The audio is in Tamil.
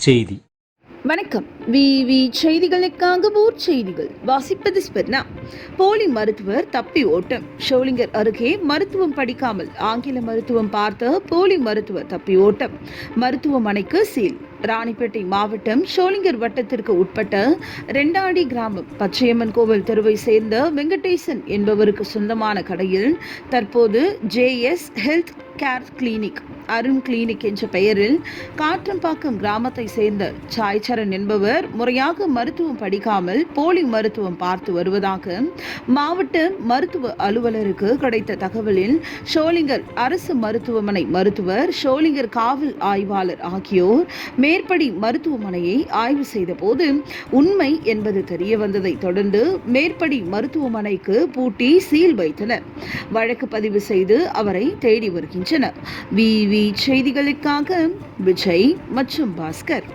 செய்தி. வணக்கம். விவி செய்திகளுக்காக ஊர் செய்திகள் வாசிப்பது ஸ்பெர்னா. போலி மருத்துவர் தப்பி ஓட்டம். ஷோலிங்கர் அருகே மருத்துவம் படிக்காமல் ஆங்கில மருத்துவம் பார்த்த போலி மருத்துவர் தப்பி ஓட்டம். மருத்துவமனைக்கு சீல். ராணிப்பேட்டை மாவட்டம் ஷோலிங்கர் வட்டத்திற்கு உட்பட்ட ரெண்டாடி கிராமம் பச்சையம்மன் கோவில் தெருவை சேர்ந்த வெங்கடேசன் என்பவருக்கு சொந்தமான கடையில் தற்போது JS health care clinic, Arun clinic என்ற பெயரில் காற்றம்பாக்கம் கிராமத்தை சேர்ந்த சாய்சரன் என்பவர் முறையாக மருத்துவம் படிக்காமல் போலி மருத்துவம் பார்த்து வருவதாக மாவட்ட மருத்துவ அலுவலருக்கு கிடைத்த தகவலில் ஷோலிங்கர் அரசு மருத்துவமனை மருத்துவர், ஷோலிங்கர் காவல் ஆய்வாளர் ஆகியோர் மேற்படி மருத்துவமனையை ஆய்வு செய்த போது உண்மை என்பது தெரிய வந்ததை தொடர்ந்து மேற்படி மருத்துவமனைக்கு பூட்டி சீல் வைத்தனர். வழக்கு பதிவு செய்து அவரை தேடி வருகின்றனர். விவி செய்திகளுக்காக விஜய் மற்றும் பாஸ்கர்.